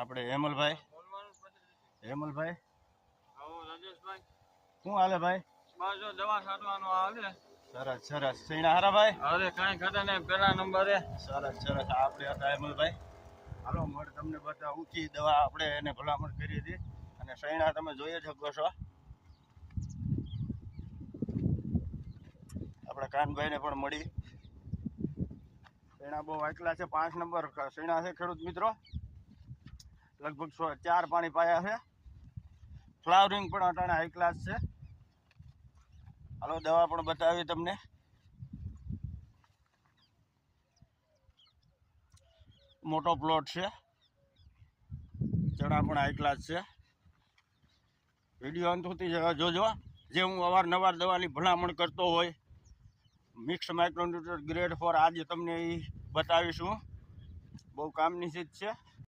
આપણે હેમલભાઈ શું હાલે ભાઈ? દવા છાંટવાનો હાલે. સરસ સરસ. સૈણા હારા ભાઈ? અરે કઈ ઘટે નહીં, પેલા નંબરે. સરસ સરસ. આપણે હતા હેમલભાઈ. હાલો મળે તમને બધા ઊંચી દવા આપણે એને ભલામણ કરી હતી અને સૈણા તમે જોઈ શકો છો. આપણે કાનભાઈને પણ મળી. સૈણા બહુ એકલા છે. 5 નંબર સૈણા છે ખેડૂત મિત્રો. લગભગ 4 પાણી પાયા છે. ફ્લાવરિંગ પણ અટાણે હાઈ ક્લાસ છે. હાલો દવા પણ બતાવી તમને. મોટો પ્લોટ છે. ચણા પણ હાઈ ક્લાસ છે. વિડીયો અંત સુધી જોજો. જે હું અવારનવાર દવાની ભલામણ કરતો હોય મિક્સ માઇક્રોન્યુટ્રન ગ્રેડ 4 આજે તમને એ બતાવીશું. બહુ કામની ચીજ છે.